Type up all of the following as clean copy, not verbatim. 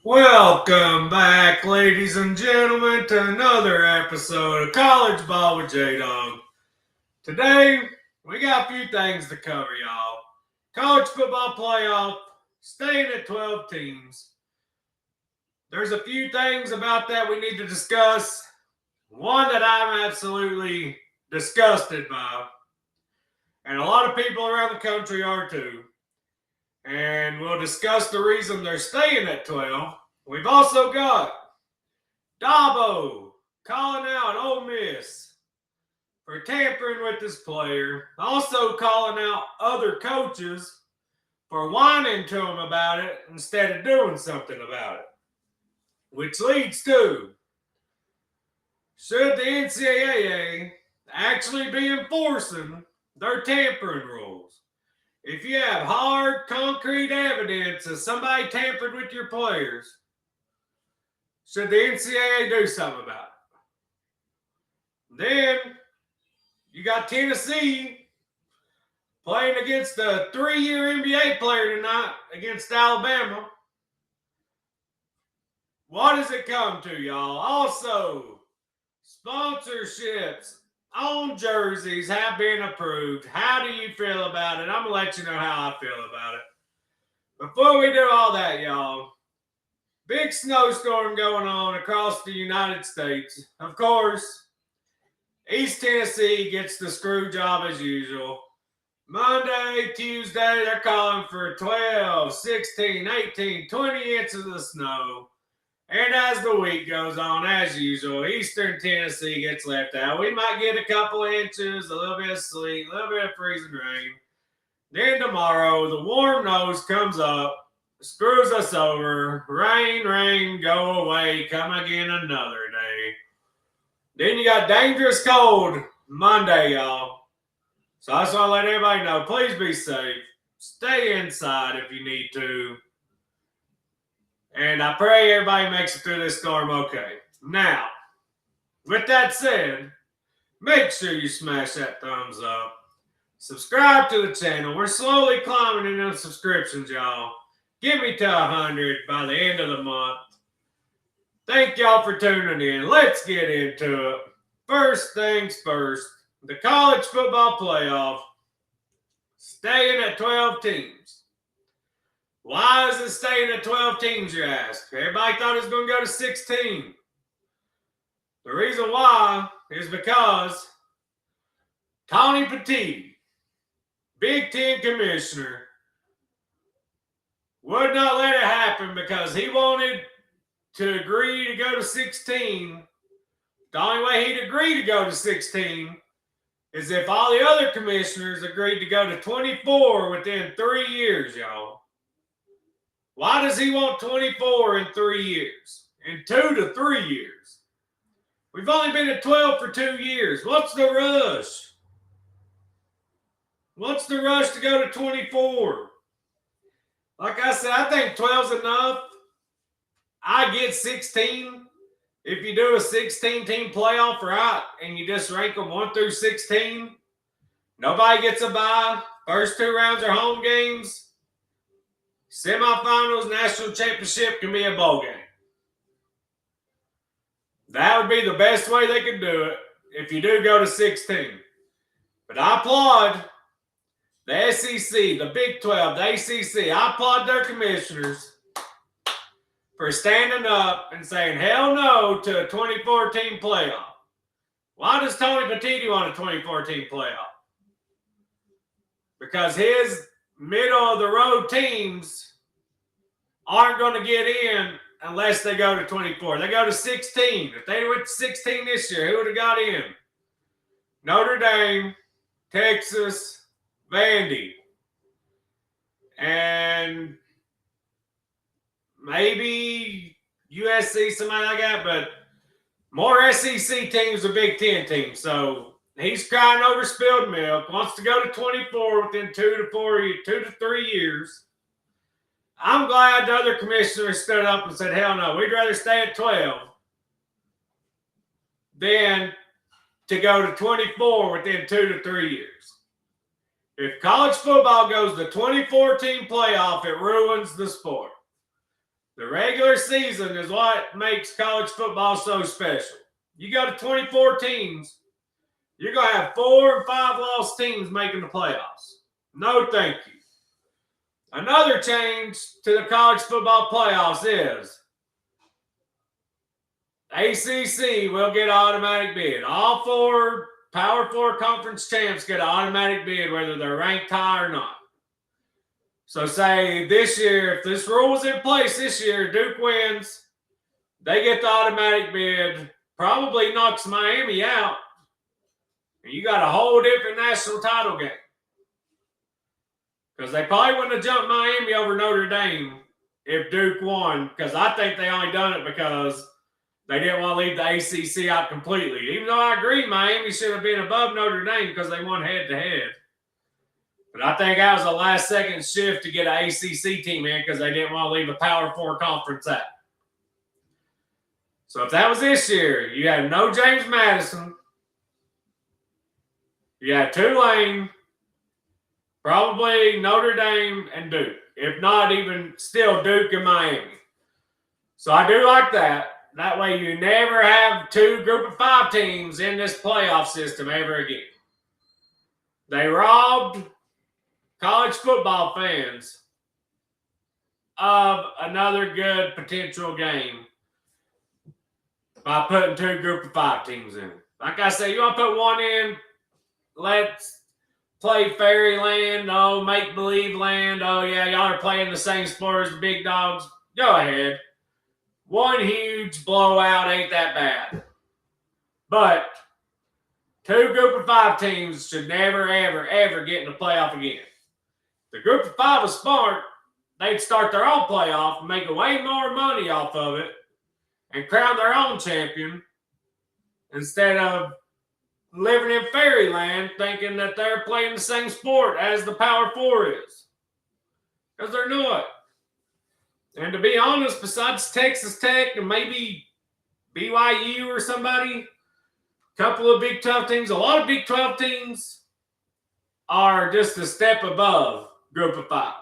Welcome back, ladies and gentlemen, to another episode of College Ball with J-Dog. Today, we got a few things to cover, y'all. College football playoff, staying at 12 teams. There's a few things about that we need to discuss. One that I'm absolutely disgusted by, and a lot of people around the country are too. And we'll discuss the reason they're staying at 12. We've also got Dabo calling out Ole Miss for tampering with this player. Also calling out other coaches for whining to him about it instead of doing something about it. Which leads to, should the NCAA actually be enforcing their tampering rules? If you have hard, concrete evidence that somebody tampered with your players, should the NCAA do something about it? Then you got Tennessee playing against a 3-year NBA player tonight against Alabama. What does it come to, y'all? Also, sponsorships on jerseys have been approved. How do you feel about it? I'm going to let you know how I feel about it. Before we do all that, y'all, big snowstorm going on across the United States. Of course, East Tennessee gets the screw job as usual. Monday, Tuesday, they're calling for 12, 16, 18, 20 inches of snow. And as the week goes on, as usual, Eastern Tennessee gets left out. We might get a couple of inches, a little bit of sleet, a little bit of freezing rain. Then tomorrow, the warm nose comes up, screws us over. Rain, rain, go away, come again another day. Then you got dangerous cold Monday, y'all. So I just want to let everybody know, please be safe. Stay inside if you need to. And I pray everybody makes it through this storm okay. Now, with that said, make sure you smash that thumbs up. Subscribe to the channel. We're slowly climbing in those subscriptions, y'all. Get me to 100 by the end of the month. Thank y'all for tuning in. Let's get into it. First things first, the college football playoff, staying at 12 teams. Why is it staying at 12 teams, you ask? Everybody thought it was going to go to 16. The reason why is because Tony Petitti, Big Ten commissioner, would not let it happen because he wanted to agree to go to 16. The only way he'd agree to go to 16 is if all the other commissioners agreed to go to 24 within 3 years, y'all. Why does he want 24 in 3 years? In 2 to 3 years? We've only been at 12 for 2 years. What's the rush? What's the rush to go to 24? Like I said, I think 12's enough. I get 16. If you do a 16-team playoff, right, and you just rank them 1 through 16, nobody gets a bye. First 2 rounds are home games. Semifinals, national championship can be a bowl game. That would be the best way they could do it if you do go to 16. But I applaud the SEC, the Big 12, the ACC. I applaud their commissioners for standing up and saying hell no to a 24-team playoff. Why does Tony Petitti want a 24-team playoff? Because his middle-of-the-road teams aren't going to get in unless they go to 24. They go to 16. If they went to 16 this year, who would have got in? Notre Dame, Texas, Vandy, and maybe USC, somebody like that, but more SEC teams are Big Ten teams. So he's crying over spilled milk, wants to go to 24 within 2 to 3 years. I'm glad the other commissioners stood up and said, hell no, we'd rather stay at 12 than to go to 24 within 2 to 3 years. If college football goes to 24-team playoff, it ruins the sport. The regular season is what makes college football so special. You go to 24 teams, you're going to have 4 and 5 lost teams making the playoffs. No thank you. Another change to the college football playoffs is ACC will get an automatic bid. All 4 Power 4 conference champs get an automatic bid, whether they're ranked high or not. So say this year, if this rule was in place this year, Duke wins, they get the automatic bid, probably knocks Miami out, and you got a whole different national title game. Because they probably wouldn't have jumped Miami over Notre Dame if Duke won, because I think they only done it because they didn't want to leave the ACC out completely. Even though I agree Miami should have been above Notre Dame because they won head-to-head. But I think that was a last-second shift to get an ACC team in because they didn't want to leave a Power 4 conference out. So if that was this year, you had no James Madison. You had Tulane, probably Notre Dame, and Duke. If not, even still Duke and Miami. So I do like that. That way you never have 2 group of 5 teams in this playoff system ever again. They robbed college football fans of another good potential game by putting 2 group of 5 teams in. Like I said, you want to put one in, let's play fairyland, oh, make-believe land, oh, yeah, y'all are playing the same sport as the big dogs. Go ahead. One huge blowout ain't that bad. But 2 group of 5 teams should never, ever, ever get in the playoff again. The group of 5 was smart. They'd start their own playoff, make way more money off of it, and crown their own champion instead of living in fairyland thinking that they're playing the same sport as the Power 4 is. Because they're not. And to be honest, besides Texas Tech and maybe BYU or somebody, a couple of Big 12 teams, a lot of Big 12 teams are just a step above group of 5.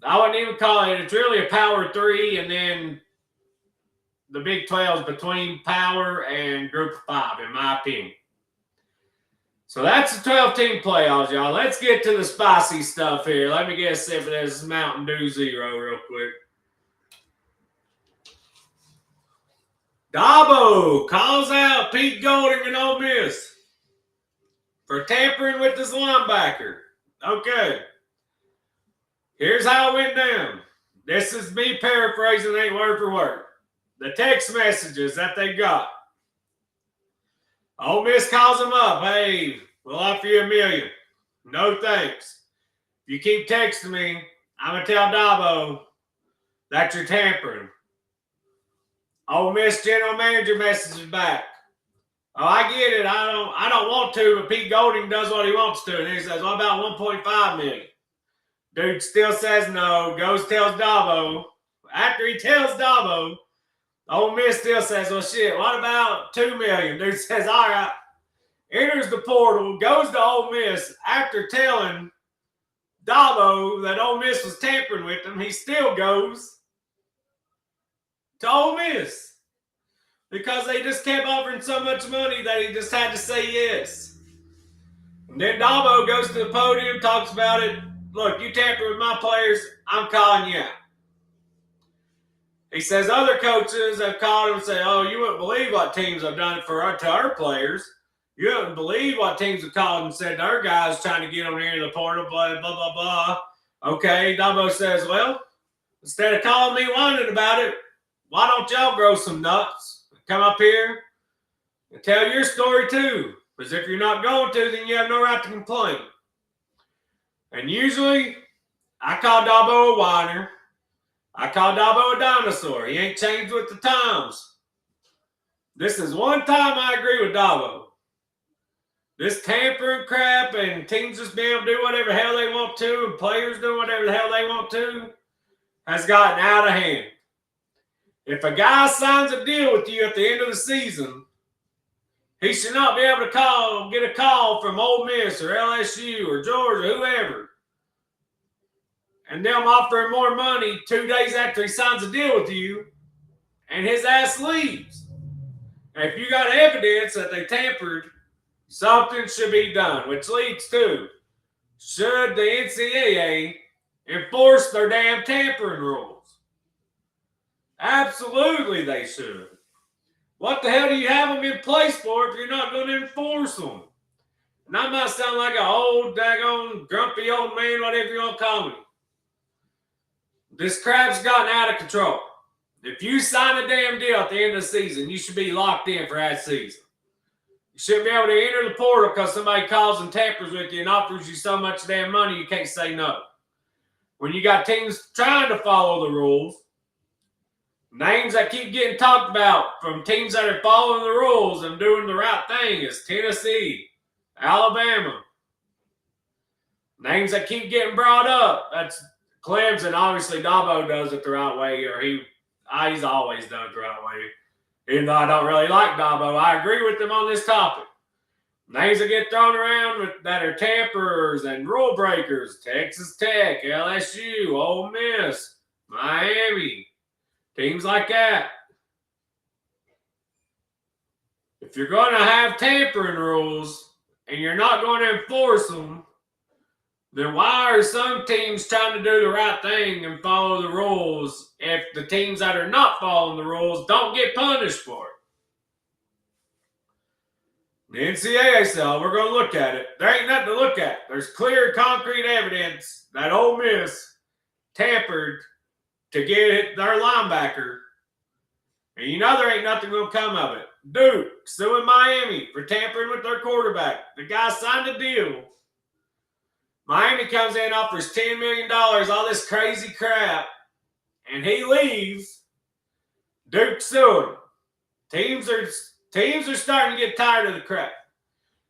I wouldn't even call it. It's really a Power 3, and then the Big 12 is between Power and Group of 5, in my opinion. So that's the 12-team playoffs, y'all. Let's get to the spicy stuff here. Let me get a sip of this Mountain Dew Zero real quick. Dabo calls out Pete Golding and Ole Miss for tampering with his linebacker. Okay. Here's how it went down. This is me paraphrasing, ain't word for word. The text messages that they got. Ole Miss calls them up. Hey, we'll offer you $1 million. No thanks. If you keep texting me, I'm going to tell Dabo that you're tampering. Ole Miss general manager messages back. Oh, I get it. I don't want to, but Pete Golding does what he wants to. And he says, what about $1.5 million? Dude still says no. Goes tells Dabo. After he tells Dabo, Ole Miss still says, well, shit, what about $2 million? Dude says, all right. Enters the portal, goes to Ole Miss. After telling Dabo that Ole Miss was tampering with him, he still goes to Ole Miss. Because they just kept offering so much money that he just had to say yes. And then Dabo goes to the podium, talks about it. Look, you tamper with my players, I'm calling you out. He says other coaches have called him and said, oh, you wouldn't believe what teams have done to our players. You wouldn't believe what teams have called and said to our guys trying to get them here in the portal, blah, blah, blah, blah. Okay, Dabo says, well, instead of calling me whining about it, why don't y'all grow some nuts? Come up here and tell your story too. Because if you're not going to, then you have no right to complain. And usually, I call Dabo a whiner. I call Dabo a dinosaur. He ain't changed with the times. This is one time I agree with Dabo. This tampering crap and teams just being able to do whatever the hell they want to and players doing whatever the hell they want to has gotten out of hand. If a guy signs a deal with you at the end of the season, he should not be able to get a call from Ole Miss or LSU or Georgia, whoever, and them offering more money 2 days after he signs a deal with you, and his ass leaves. And if you got evidence that they tampered, something should be done, which leads to, should the NCAA enforce their damn tampering rules? Absolutely they should. What the hell do you have them in place for if you're not going to enforce them? And I might sound like an old, daggone, grumpy old man, whatever you want to call me. This crap's gotten out of control. If you sign a damn deal at the end of the season, you should be locked in for that season. You shouldn't be able to enter the portal because somebody calls and tampers with you and offers you so much damn money you can't say no. When you got teams trying to follow the rules, names that keep getting talked about from teams that are following the rules and doing the right thing is Tennessee, Alabama. Names that keep getting brought up, that's Clemson. Obviously, Dabo does it the right way, or he's always done it the right way. Even though I don't really like Dabo, I agree with him on this topic. Names that get thrown around that are tamperers and rule breakers: Texas Tech, LSU, Ole Miss, Miami, teams like that. If you're going to have tampering rules and you're not going to enforce them, then why are some teams trying to do the right thing and follow the rules if the teams that are not following the rules don't get punished for it? The NCAA said, oh, we're going to look at it. There ain't nothing to look at. There's clear, concrete evidence that Ole Miss tampered to get their linebacker. And you know there ain't nothing going to come of it. Duke suing Miami for tampering with their quarterback. The guy signed a deal. Miami comes in, offers $10 million, all this crazy crap, and he leaves. Duke suing him. Teams are starting to get tired of the crap.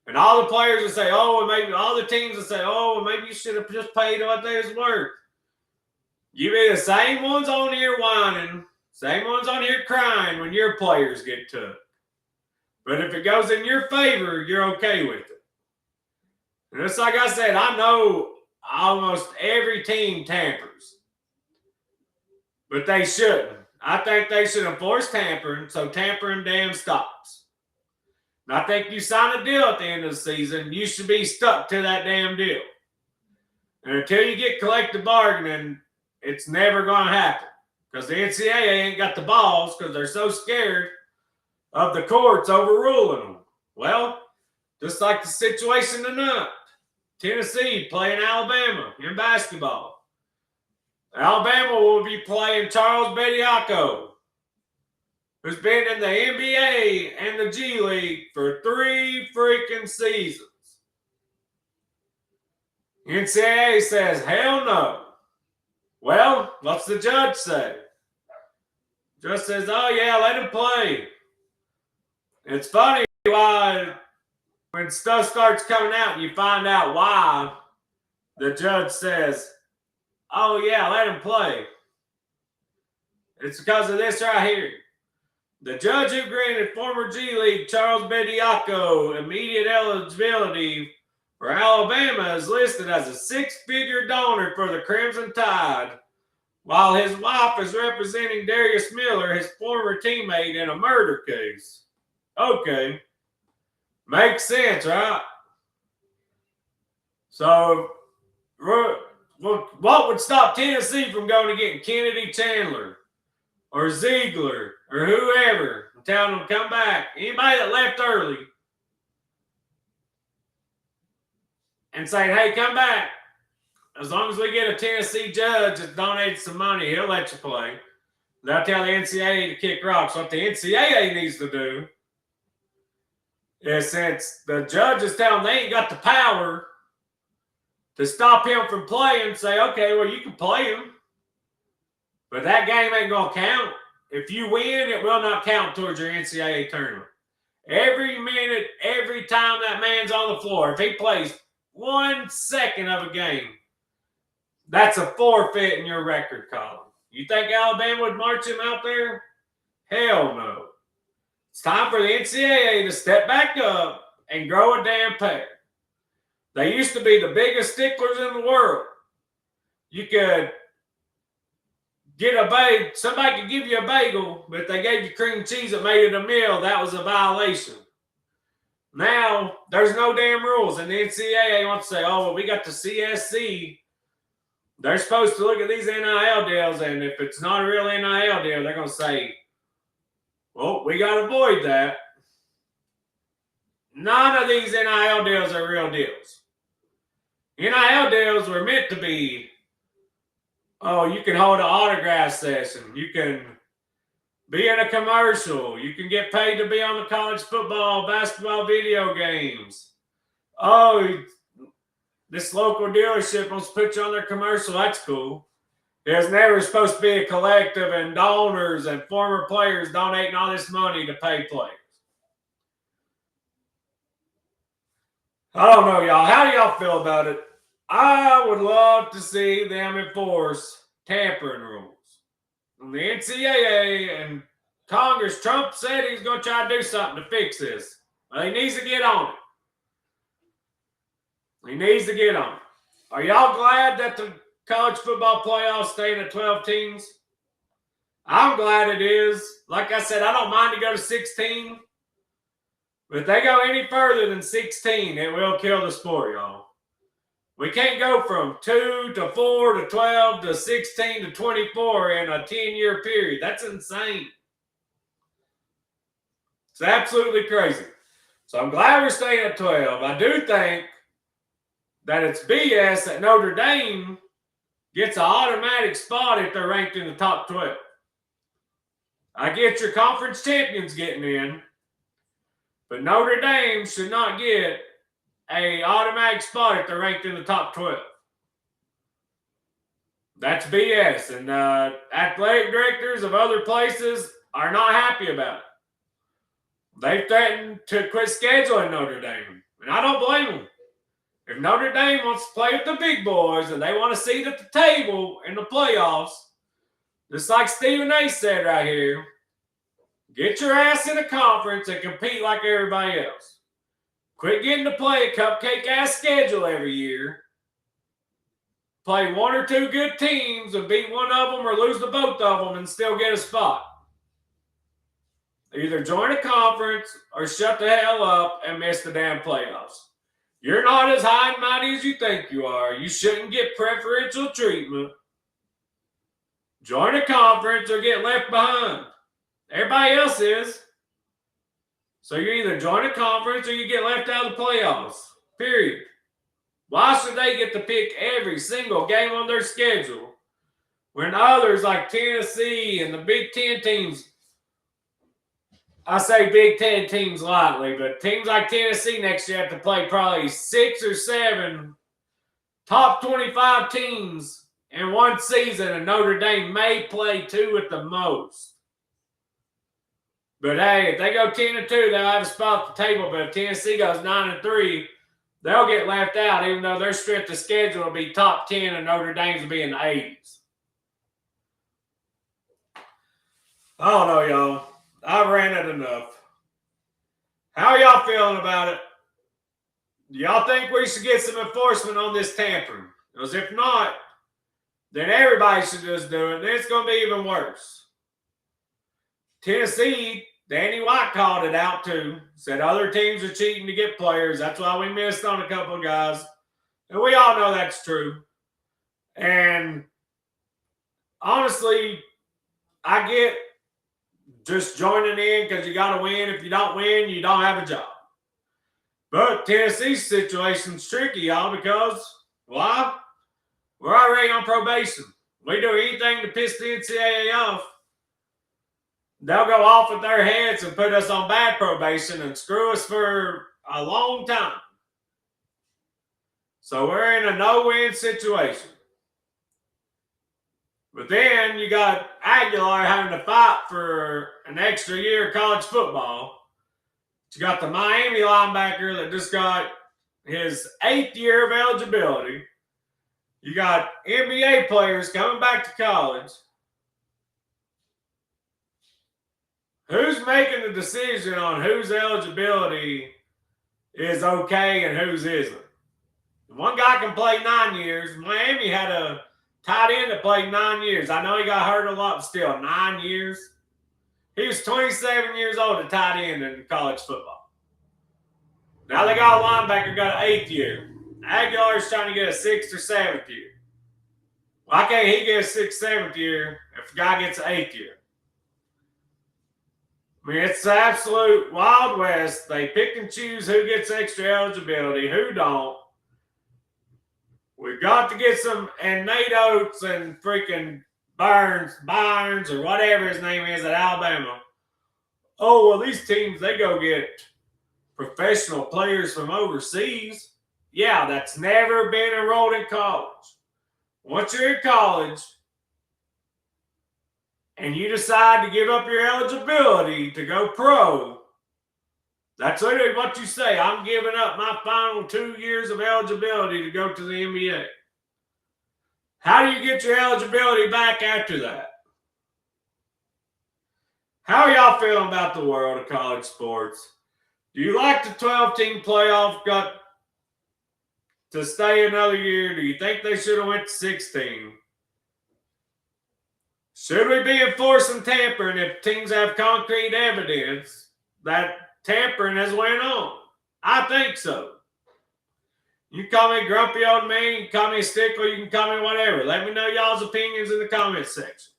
And all the players will say, oh, well, maybe all the teams will say, oh, well, maybe you should have just paid what they was worth. You be the same ones on here whining, same ones on here crying when your players get took. But if it goes in your favor, you're okay with it. And it's like I said, I know almost every team tampers. But they shouldn't. I think they should enforce tampering so tampering damn stops. And I think you sign a deal at the end of the season, you should be stuck to that damn deal. And until you get collective bargaining, it's never going to happen. Because the NCAA ain't got the balls because they're so scared of the courts overruling them. Well, just like the situation tonight. Tennessee playing Alabama in basketball. Alabama will be playing Charles Bediako, who's been in the NBA and the G League for 3 freaking seasons. NCAA says, hell no. Well, what's the judge say? Judge says, oh yeah, let him play. It's funny why when stuff starts coming out, you find out why the judge says, oh, yeah, let him play. It's because of this right here. The judge who granted former G League Charles Bediako immediate eligibility for Alabama is listed as a 6-figure donor for the Crimson Tide, while his wife is representing Darius Miller, his former teammate, in a murder case. Okay. Makes sense, right? So, what would stop Tennessee from going to getting Kennedy Chandler or Ziegler or whoever and telling them to come back? Anybody that left early and saying, hey, come back. As long as we get a Tennessee judge that donates some money, he'll let you play. They'll tell the NCAA to kick rocks. What the NCAA needs to do is, since the judge is telling them they ain't got the power to stop him from playing, say, okay, well, you can play him, but that game ain't going to count. If you win, it will not count towards your NCAA tournament. Every minute, every time that man's on the floor, if he plays 1 second of a game, that's a forfeit in your record column. You think Alabama would march him out there? Hell no. It's time for the NCAA to step back up and grow a damn pair. They used to be the biggest sticklers in the world. you could get a bagel. Somebody could give you a bagel, but if they gave you cream cheese that made it a meal, that was a violation. Now, there's no damn rules. And the NCAA wants to say, oh, well, we got the CSC. They're supposed to look at these NIL deals, and if it's not a real NIL deal, they're going to say, well, we got to avoid that. None of these NIL deals are real deals. NIL deals were meant to be, oh, you can hold an autograph session. You can be in a commercial. You can get paid to be on the college football, basketball video games. Oh, this local dealership wants to put you on their commercial. That's cool. There's never supposed to be a collective and donors and former players donating all this money to pay players. I don't know, y'all. How do y'all feel about it? I would love to see them enforce tampering rules. And the NCAA and Congress, Trump said he's going to try to do something to fix this. Well, he needs to get on it. He needs to get on it. Are y'all glad that the college football playoffs staying at 12 teams? I'm glad it is. Like I said, I don't mind to go to 16. But if they go any further than 16, it will kill the sport, y'all. We can't go from 2 to 4 to 12 to 16 to 24 in a 10-year period. That's insane. It's absolutely crazy. So I'm glad we're staying at 12. I do think that it's BS that Notre Dame gets an automatic spot if they're ranked in the top 12. I get your conference champions getting in, but Notre Dame should not get an automatic spot if they're ranked in the top 12. That's BS. And athletic directors of other places are not happy about it. They threatened to quit scheduling Notre Dame. And I don't blame them. If Notre Dame wants to play with the big boys and they want a seat at the table in the playoffs, just like Stephen A. said right here, get your ass in a conference and compete like everybody else. Quit getting to play a cupcake-ass schedule every year. Play one or two good teams and beat one of them or lose to both of them and still get a spot. Either join a conference or shut the hell up and miss the damn playoffs. You're not as high and mighty as you think you are. You shouldn't get preferential treatment. Join a conference or get left behind. Everybody else is. So you either join a conference or you get left out of the playoffs. Period. Why should they get to pick every single game on their schedule when others like Tennessee and the Big Ten teams, I say Big Ten teams lightly, but teams like Tennessee next year have to play probably 6 or 7 top 25 teams in one season, and Notre Dame may play 2 at the most. But hey, if they go 10-2, they'll have a spot at the table. But if Tennessee goes 9-3, they'll get left out, even though their strength of schedule will be top 10 and Notre Dame's will be in the 80s. I don't know, y'all. I've ranted enough. How are y'all feeling about it? Do y'all think we should get some enforcement on this tampering? Because if not, then everybody should just do it. Then it's going to be even worse. Tennessee, Danny White called it out too. Said other teams are cheating to get players. That's why we missed on a couple of guys. And we all know that's true. And honestly, I get just joining in because you got to win. If you don't win, you don't have a job. But Tennessee's situation's tricky, y'all, because why? We're already on probation. We do anything to piss the NCAA off, they'll go off with their heads and put us on bad probation and screw us for a long time. So we're in a no-win situation. But then you got Aguilar having to fight for an extra year of college football. You got the Miami linebacker that just got his 8th year of eligibility. You got NBA players coming back to college. Who's making the decision on whose eligibility is okay and whose isn't? One guy can play 9 years. Miami had a Tight end that played 9 years. I know he got hurt a lot, but still, 9 years. He was 27 years old at tight end in college football. Now they got a linebacker, got an 8th year. Aguilar's trying to get a 6th or 7th year. Why can't he get a 6th, 7th year if the guy gets an 8th year? I mean, it's the absolute Wild West. They pick and choose who gets extra eligibility, who don't. We've got to get some, and Nate Oates and freaking Barnes, or whatever his name is at Alabama. Oh, well, these teams, they go get professional players from overseas. Yeah, that's never been enrolled in college. Once you're in college and you decide to give up your eligibility to go pro, that's literally what you say. I'm giving up my final 2 years of eligibility to go to the NBA. How do you get your eligibility back after that? How are y'all feeling about the world of college sports? Do you like the 12-team playoff got to stay another year? Do you think they should have went to 16? Should we be enforcing tampering if teams have concrete evidence that tampering has went on? I think so. You can call me grumpy old man, you can call me a stickler, you can call me whatever. Let me know y'all's opinions in the comments section.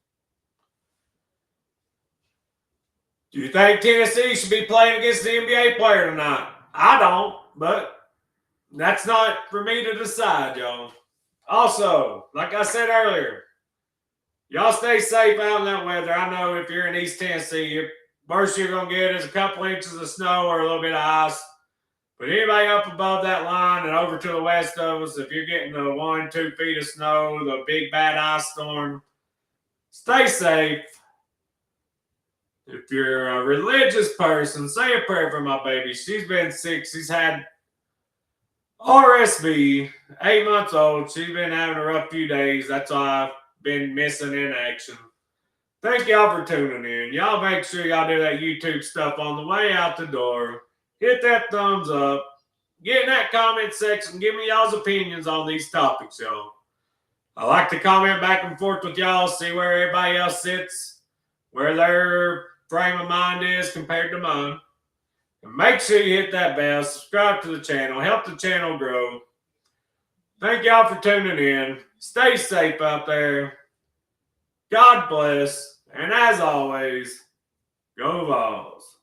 Do you think Tennessee should be playing against the NBA player tonight? I don't, but that's not for me to decide, y'all. Also, like I said earlier, y'all stay safe out in that weather. I know if you're in East Tennessee, worst you're going to get is a couple inches of snow or a little bit of ice. But anybody up above that line and over to the west of us, if you're getting the 1-2 feet of snow, the big bad ice storm, stay safe. If you're a religious person, say a prayer for my baby. She's been sick. She's had RSV, 8 months old. She's been having a rough few days. That's why I've been missing in action. Thank y'all for tuning in. Y'all make sure y'all do that YouTube stuff on the way out the door. Hit that thumbs up. Get in that comment section. Give me y'all's opinions on these topics, y'all. I like to comment back and forth with y'all, see where everybody else sits, where their frame of mind is compared to mine. And make sure you hit that bell, subscribe to the channel, help the channel grow. Thank y'all for tuning in. Stay safe out there. God bless. And as always, go Vols.